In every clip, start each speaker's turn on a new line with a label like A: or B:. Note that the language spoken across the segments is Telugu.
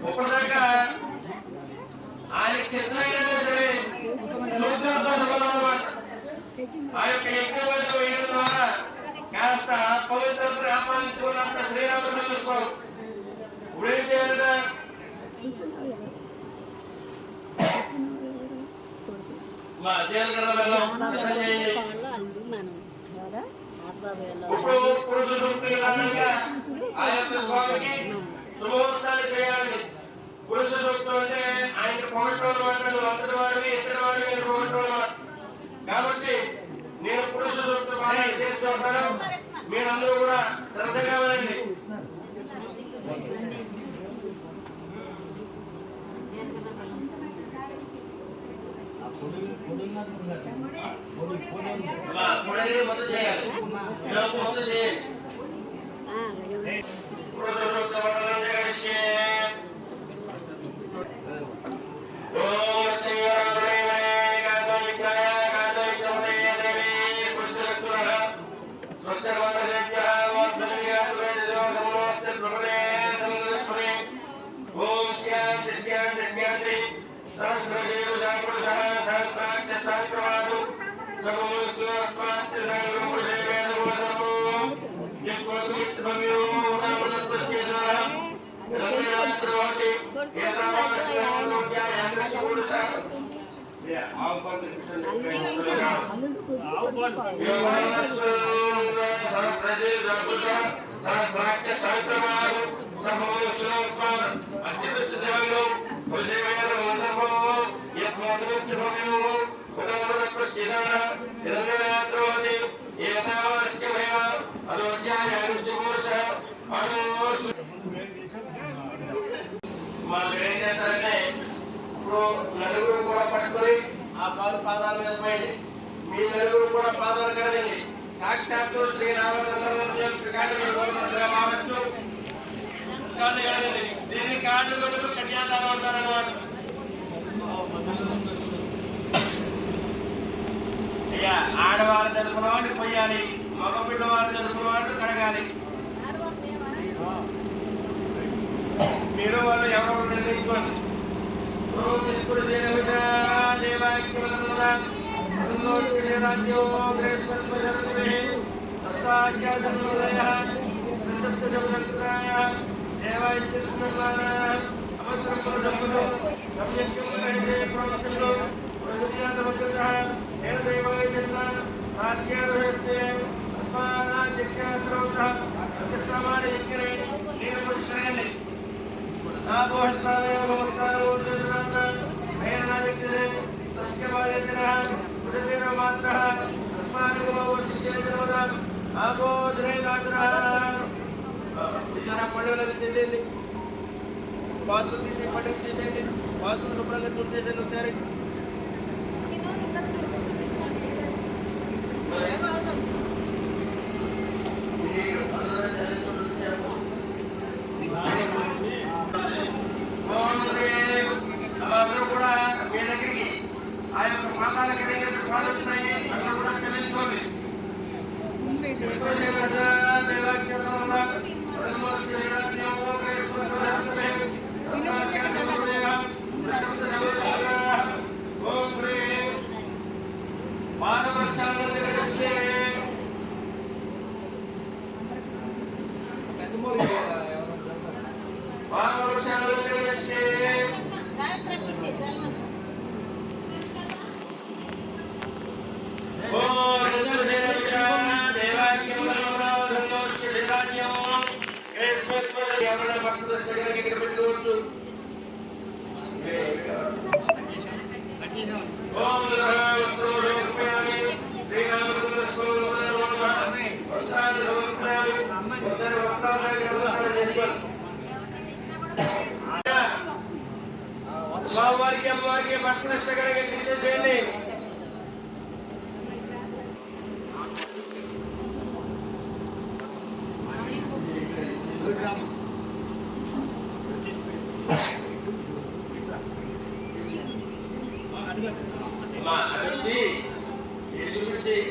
A: ఇప్పటిదాకా ఆయన చిత్రైనా సరే ఆ యొక్క యజ్ఞవంతం వేయడం ద్వారా కాస్త పవిత్రత ఆపాదించుకున్నంత శ్రీరాముడు చూసుకోవాలి. ఇప్పుడేం చేయాలి? మా అధ్యయనం ఇప్పుడు పురుష సూక్తుల కారణంగా ఆ యొక్క స్వామికి శుభముహూర్తాలు చేయాలి. పురుష సూక్తం అంటే ఆయన పొగట్టోళ్ళు మాట్లాడు అంతటి వాడిని ఇతడి వాడిని నేను పొగట్టోళ్ళు కాబట్టి నేను పురుష సూక్తం బాగా చేస్తూ ఉంటాను. మీరందరూ కూడా శ్రద్ధగా వినండి. మొదలు చేయాలి. మొదలు చేయాలి. ఏం చేస్తారంటే ఇప్పుడు నలుగురు కూడా పట్టుకొని ఆ పాదాల మీద పోయండి. మీ నలుగురు కూడా పాదాలు కడగండి. సాక్షాత్తు శ్రీరామచంద్ర భావిస్తూ కాళ్ళు కడగండి. దీన్ని కాళ్ళు కొడుకు కన్యాదానం అంటారన్నమాట. అయ్యా ఆడవాళ్ళు జరుపుకున్న వాళ్ళు పోయాలి, మగ పిల్లవాళ్ళు జరుపుకున్న వాళ్ళు కడగాలి. మీరు వాళ్ళు ఎవరు నిర్ణయించుకోండి. చేసేయండి. బాతులు తీసి పండుగ చేసేయండి. బాతులు శుభ్రంగా తుడిచేసేయండి. ఒకసారి అందరూ కూడా మీ దగ్గరికి ఆ యొక్క పాదాలకు ఏదైతే పాలు వస్తున్నాయి అక్కడ కూడా క్షమించుకోండి. స్వామివారికి అమ్మవారికి భక్తుల చేయండి.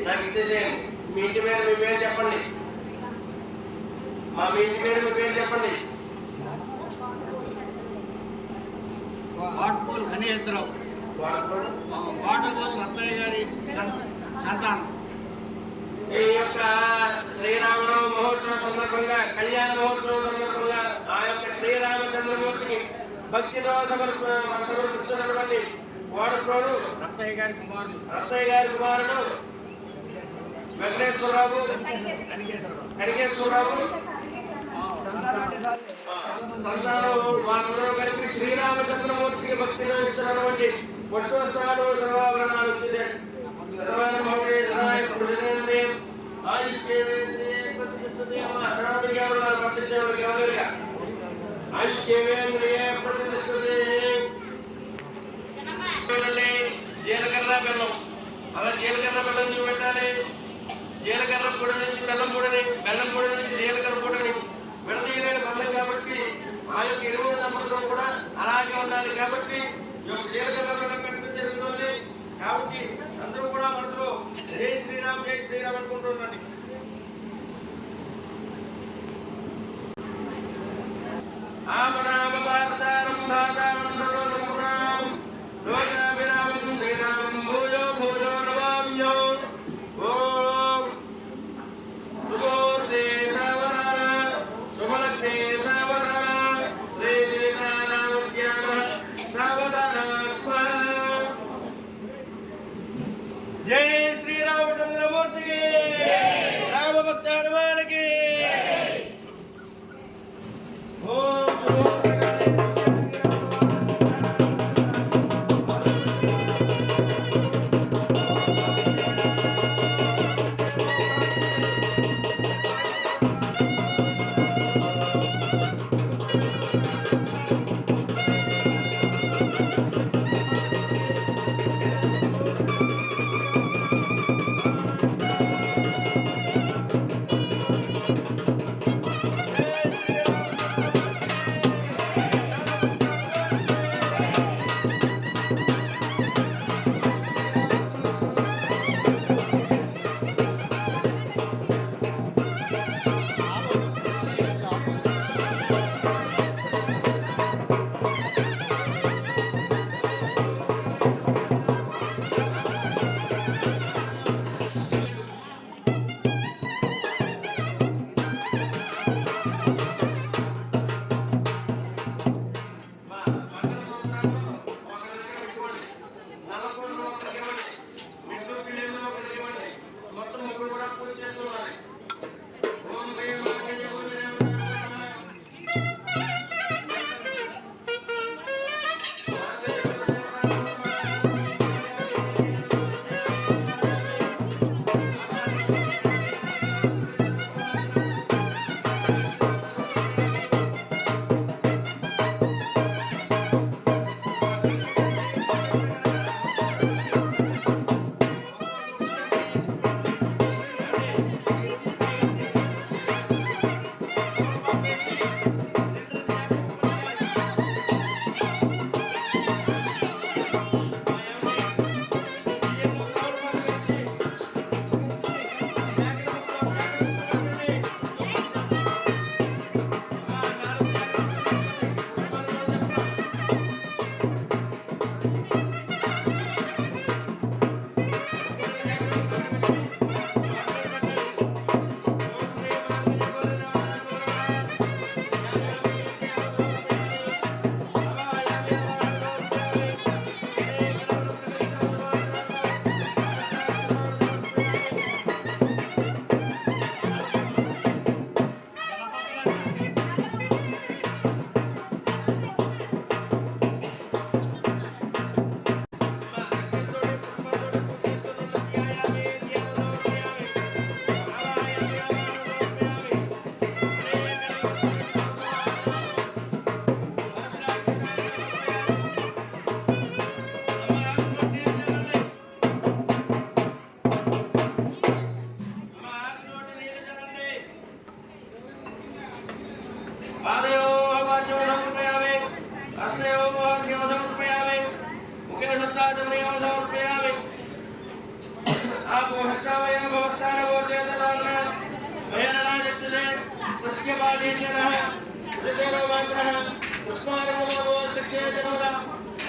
A: నాకు ఇచ్చేసేయండి. మీ ఇంటి పేరు మీ పేరు చెప్పండి. మీ ఇంటి పేరు మీ పేరు చెప్పండి.
B: వాటపోలు గణేశ్వరరావు, వాటపోలు రత్తయ్య గారి సంతానం.
A: ఈ యొక్క శ్రీరామనవమి మహోత్సవం సందర్భంగా, కళ్యాణ మహోత్సవం సందర్భంగా ఆ యొక్క శ్రీరామచంద్రమూర్తికి భక్తితో సమర్పిస్తున్నటువంటి వాడప్రోడు
B: రత్తయ్య గారి
A: కుమారుడు వెంకటేశ్వరరావు, కడిగేశ్వరరావు సంతానం వారందరూ కలిపి శ్రీరామచంద్రమూర్తికి భక్తితో ఇస్తున్నటువంటి వస్తువస్త్రాలు సర్వాభరణాలు జీలకర్ర బెల్లం, అలా జీలకర్ర బెల్లం చూపెట్టాలి. జీలకర్ర పొడి నుంచి బెల్లం పొడిని, బెల్లం పొడి నుంచి జీలకర్ర పొడిని విడదీయలేని బంధం కాబట్టి ఆ యొక్క ఇరువుల సంబంధం కూడా అలాగే ఉండాలి. కాబట్టి జీలకర్ర బెల్లం పెట్టడం జరుగుతుంది. కాబట్టి అందరూ కూడా మనసులో జై శ్రీరామ్ అనుకుంటున్నాను. ఆమరామ భారతారం ధాతారం సర్వసంపురాం లోకాభిరామం శ్రీరామం భూయో భూయో నమామ్యో. ఓం శుభోర్తే సవరణ శుభలగ్నే సవరణ శ్రీ సీతారామజ్ఞాన సవరణ స్వర. జై శ్రీరామచంద్రమూర్తికి, రామభక్త హనుమానికి.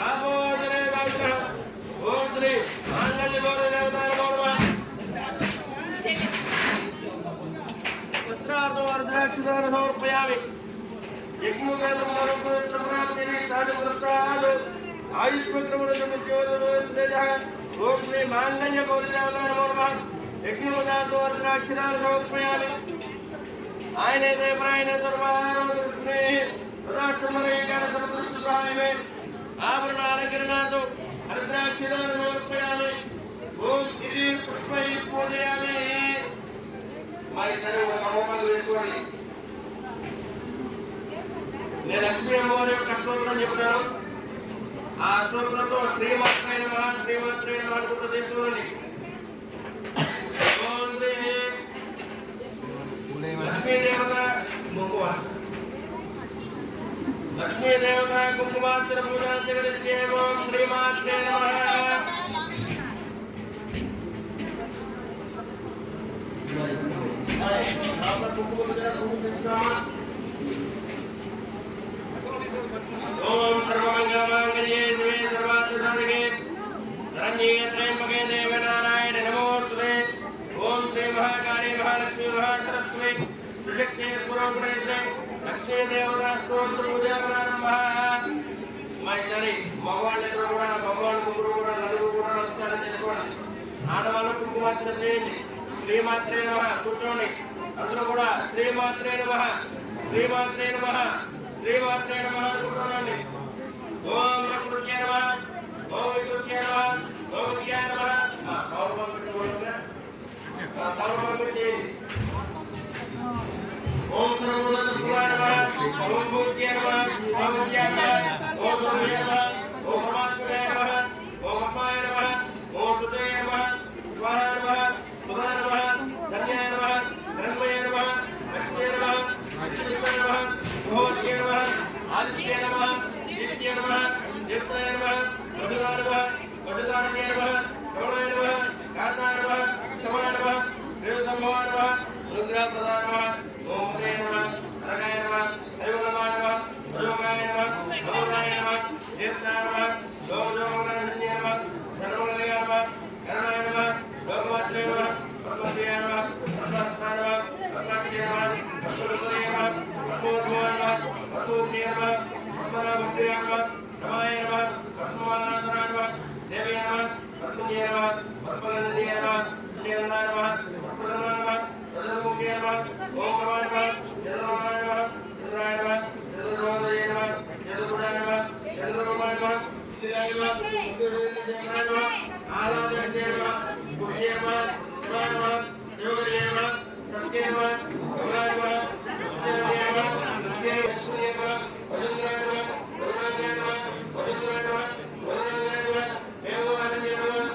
A: ఆపోజనే వైష్ణ ఓం శ్రీ మాంగళ్య గౌరీ దేవతాయ నమః పుత్రార్థో అర్ధరాక్షదాన సమర్పయామి యజ్ఞోపేతం నరోపేత్రప్రాప్తిని సాధుపురస్తాదు ఆయుష్మిత్రమునోజ ఓం శ్రీ మాంగళ్య గౌరీ దేవతాయ నమః యజ్ఞోపేతో అర్ధరాక్షదాన సమర్పయామి ఆయనైతే ప్రాయణే ధర్మారోధృష్ణే తదాష్టమరేణ సమదృష్టాయమే ఆభరణాలంకరణార్థం అర్ధరాక్షదాన సమర్పయామి ఓం ఇది పుష్పై పూజయామి మా ఇద్దరు సమూహాలు వేసుకోండి నేను లక్ష్మీ అమ్మవారి యొక్క స్తోత్రం చెప్తాను ఆ స్తోత్రంతో శ్రీమాత్రే నమః శ్రీమాత్రే నమః అనుకుంటూ చేసుకోండి ఓం శ్రీ లక్ష్మీ దేవత కుంకుమ లక్ష్మీ దేవత కుంకుమార్చన పూజా జగదీశ్వరే ఓం శ్రీమాత్రే నమః ओम सर्वमंगलमांगल्ये शिवे सर्वार्थसाधके शरण्ये त्र्यंबके देवी नारायणे नमोस्तुते ओम श्री महाकाली महालक्ष्मी महासरस्वती त्रिशक्ति स्वरूपिणे लक्ष्मी देवता स्तोत्र पूजा प्रारंभः మైసరి మగవాళ్ళ కూడా మగవాళ్ళ ముగ్గురు కూడా నలుగురు కూడా నమస్కారం చేసుకోండి ఆడవాళ్ళ కుంకుమార్చన చేయండి శ్రీమాత్రే నమః కూర్చోండి అందరూ కూడా శ్రీమాత్రే నమః శ్రీమాత్రే నమః శ్రీమాత్రే నమః కూర్చోండి ఓం ప్రకృత్యై నమః ఓం వికృత్యై నమః ఓం విద్యాయ నమః ఓం సర్వోదయ నమః ఓం భూత్యై నమః ఓం విద్యాయ నమః ఓం సూర్యాయ నమః ఓం పరమాత్మనే నమః ఓం అమ్మాయ నమః ఓం సుతే నమః స్వాహాయ నమః సుధాయ నమః ధన్యాయ నమః ధన్వయ నమః లక్ష్మీ నమః లక్ష్మీకాయ నమః భగవత్యై నమః ఆదిత్యాయ నమః నిత్యాయ నమః దేవతాయ నమః వసుదాయ నమః వసుదాయ నమః గౌడాయ నమః కాతాయ నమః క్షమాయ నమః దేవసంభవాయ నమః రుద్రాయ నమః ఓం దే నమః రగాయ నమః హరివనమాయ నమః భోగాయ నమః భగవదాయ నమః దేవతాయ నమః లోకజోగనాయ నమః ధర్మవలయ నమః కరుణాయ నమః భగవత్రే నమః భగవత్యాయ నమః భగవత్తాయ నమః భగవత్యాయ నమః భగవత్యాయ నమః భగవత్వాయ నమః భగవత్యాయ నమః భగవత్వాయ నమః రమాయ నమః భగవత్వాయ నమః దేవ్యాయ నమః భగవత్యాయ నమః భగవత్వాయ నమః నీలనాయ నమః భగవత్వాయ నమః రజముఖ్యాయ నమః ఓం రమాయ నమః జలమాయ నమః ఇంద్రాయ నమః జలరోదయ నమః జలగుడాయ నమః జలరూపాయ నమః శ్రీరాయ నమః శ్రీరాయ నమః ఆలాదయ నమః పుణ్య నమః శివాయ నమః యోగయ నమః సత్య నమః గౌరాయ నమః కృష్ణాయ నమః కృష్ణాయ నమః వసుంధరాయ నమః వరుణాయ నమః వసుంధరాయ నమః వరుణాయ నమః దేవాయ నమః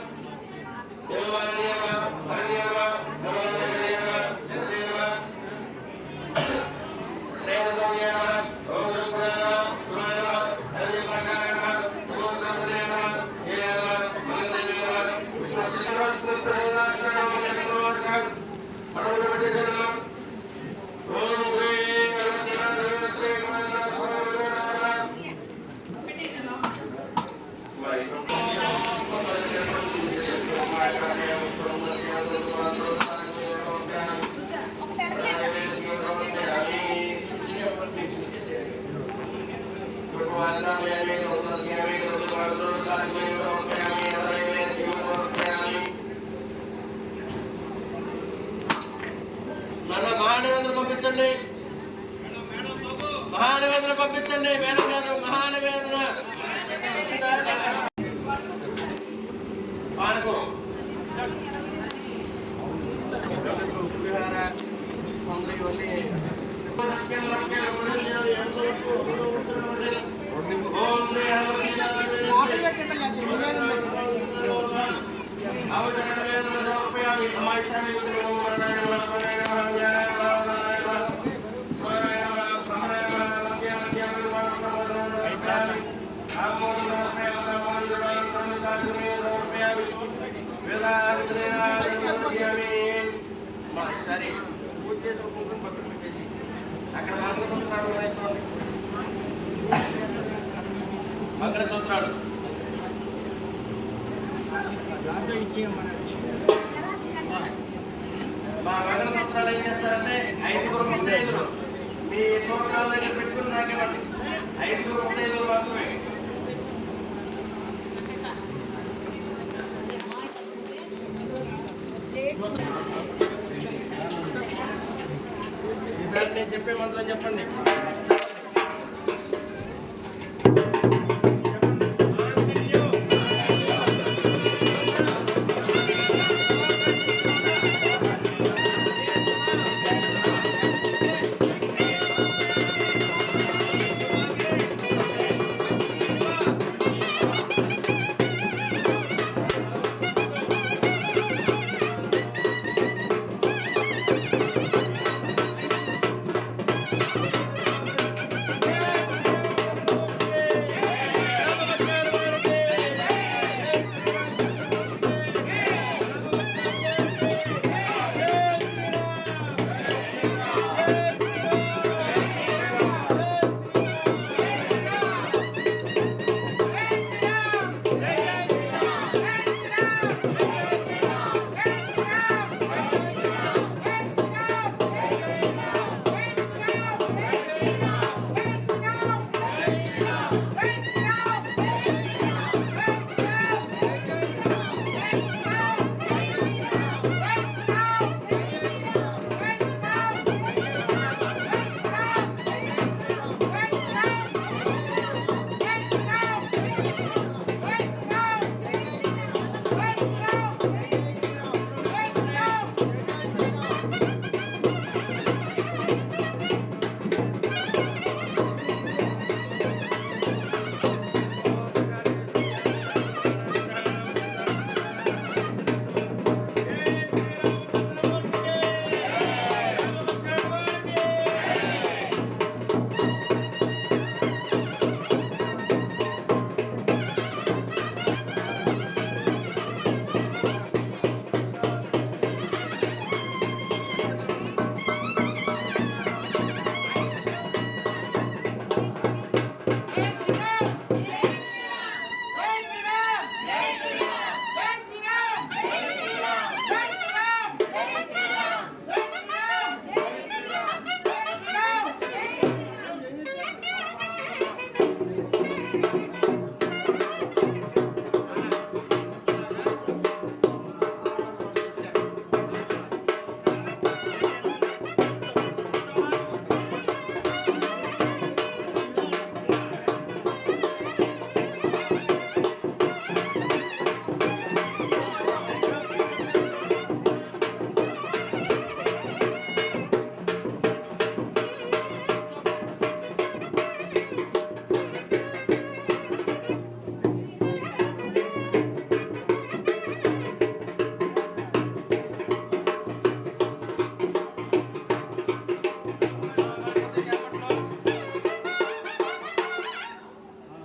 A: దేవాయ నమః హరియ నమః నమోదయ నమః జయ నమః శ్రేయసోయ నమః ఓం రుద్రాయ నమః శివాయ నమః హరి ప్రకాయ నమః ఓం బ్రహ్మణే నమః జయ నమః మంగళే నమః ఓం శ్రీ శ్రీ మహానవేదన పంపించండి మహానవేదన పంపించండి మేడం కాదు మహానవేదన సరే పూజ చేసుకుంటున్న పక్కన పెట్టేసి అక్కడ మంగళసూత్రాలు
B: దాంట్లో ఇచ్చేయమని
A: మా వందల సూత్రాలు ఏం చేస్తారంటే 5గురు ముత్తైదులు మీ సూత్రాల దగ్గర పెట్టుకుని నాకేమండి 5గురు ముత్తైదులు మాత్రమే. ఈసారి నేను చెప్పే మంత్రం చెప్పండి.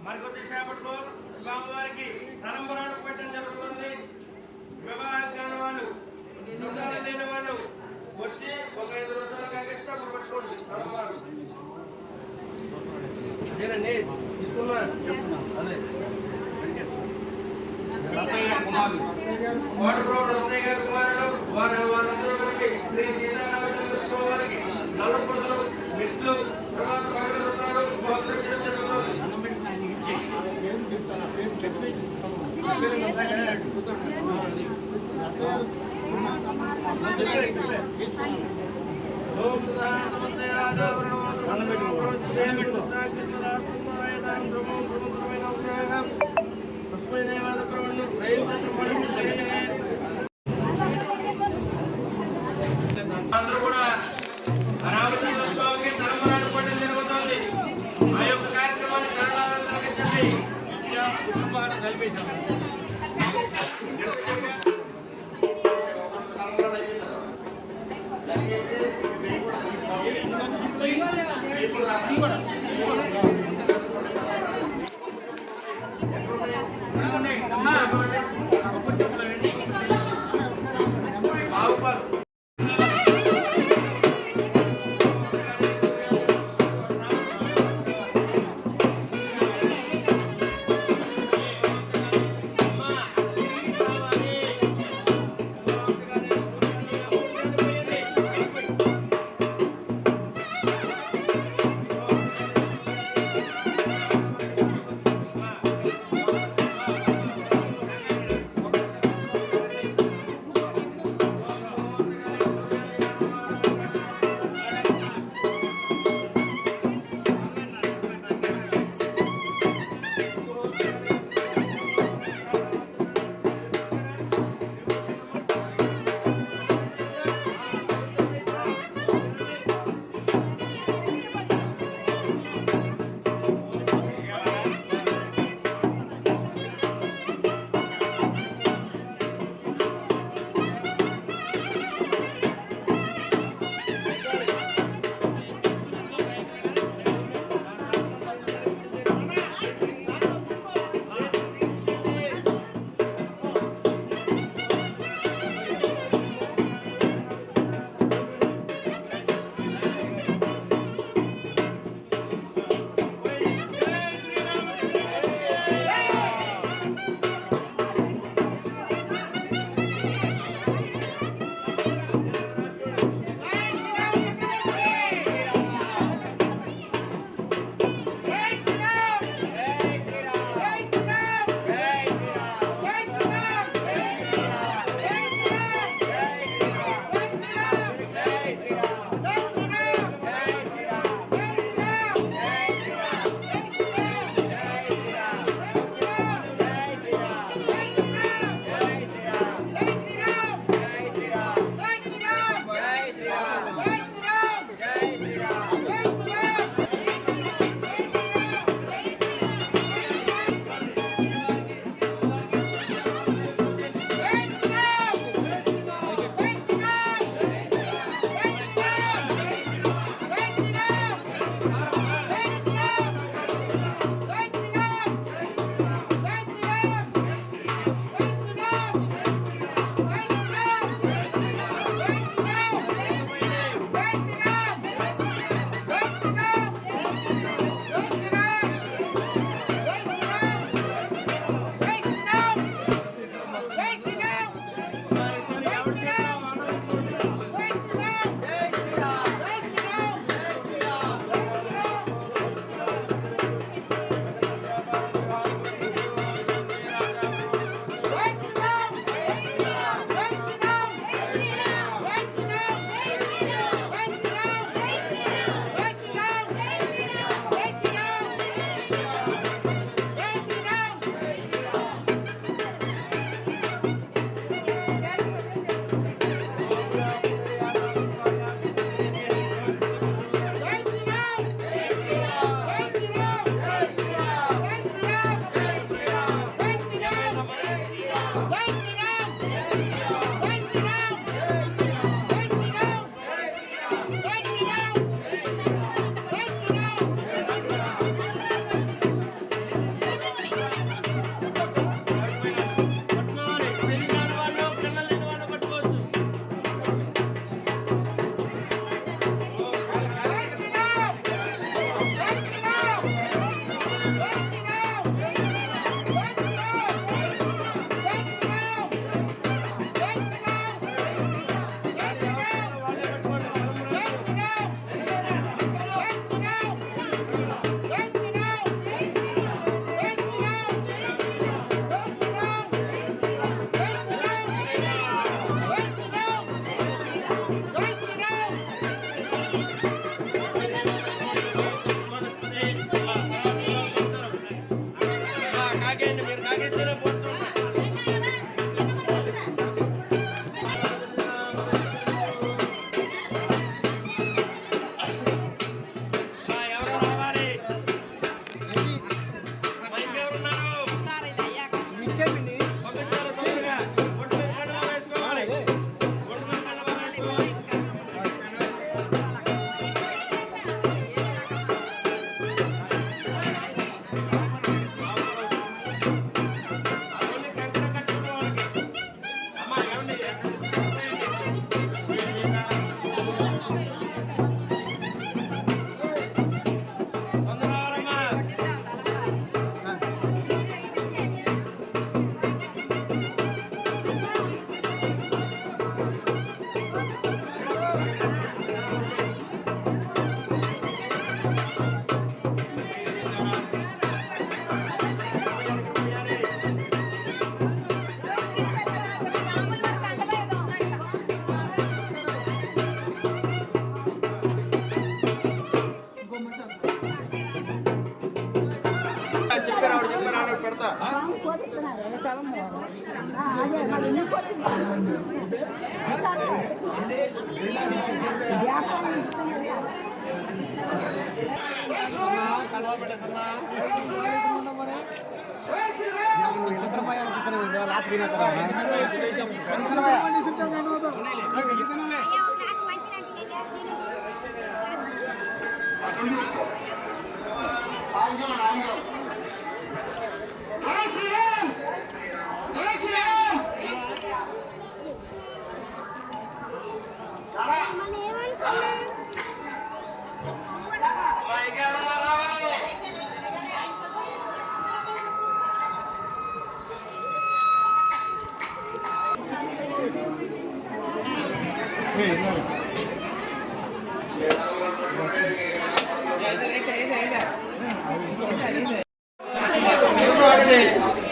A: మరికొద్దిసేపట్లో స్వామివారికి తలంబరాలు పెట్టడం జరుగుతుంది. వివాహం కాని వాళ్ళు, చుట్టాలు లేని వాళ్ళు వచ్చి ఒక 5 రోజులు కాగిస్తే అప్పుడు పెట్టుకోండి తలంబరాలు. అదేనండి తీసుకున్నా అదే కోటప్రోడు రత్తయ్య గారి కుమారుడు వారందరూ కలిపి శ్రీ సీతారామచంద్ర స్వామి వారికి నల్లపూసలు, మెట్లు, తర్వాత పగలవుతాడు అందరూ కూడా రామచంద్ర స్వామికి తలంబరాలు పట్టడం జరుగుతుంది. ఆ యొక్క కార్యక్రమాన్ని కరుణారా తలకెత్తండి.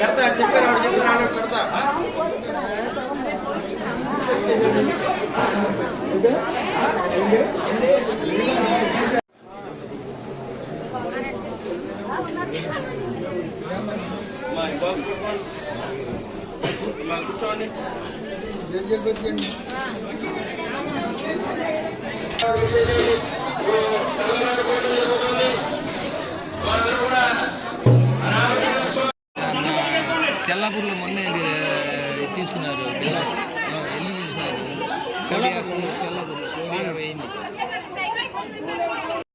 A: పెడతా చెప్పారు చెప్తున్నాను పెడతా కూర్చోండి
C: తెల్లాపూర్లో మొన్న తీసుకున్నారు ఎల్లు తీసుకున్నారు తెల్లాపూర్ పోయింది